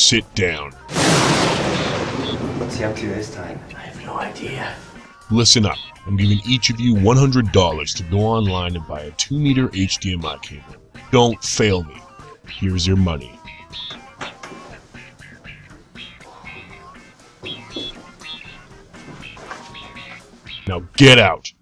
sit down. What's he up to this time? I have no idea. Listen up. I'm giving each of you $100 to go online and buy a 2-meter HDMI cable. Don't fail me. Here's your money. Now get out.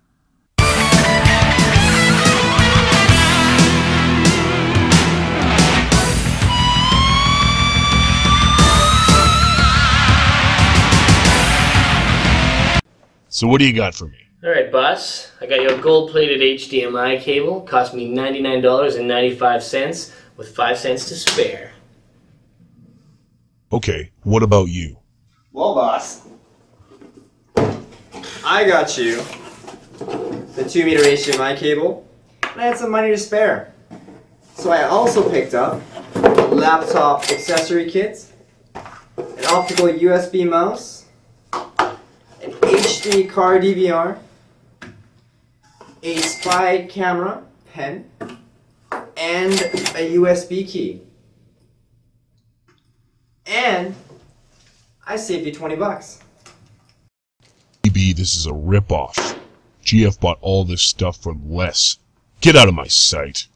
So what do you got for me? Alright, boss. I got you a gold-plated HDMI cable. Cost me $99.95 with 5 cents to spare. Okay, what about you? Well, boss, I got you the 2-meter HDMI cable, and I had some money to spare. So I also picked up laptop accessory kits, an optical USB mouse, an HD card DVR, a spy camera pen, and a USB key. And I saved you 20 bucks. Maybe this is a ripoff. GF bought all this stuff for less. Get out of my sight.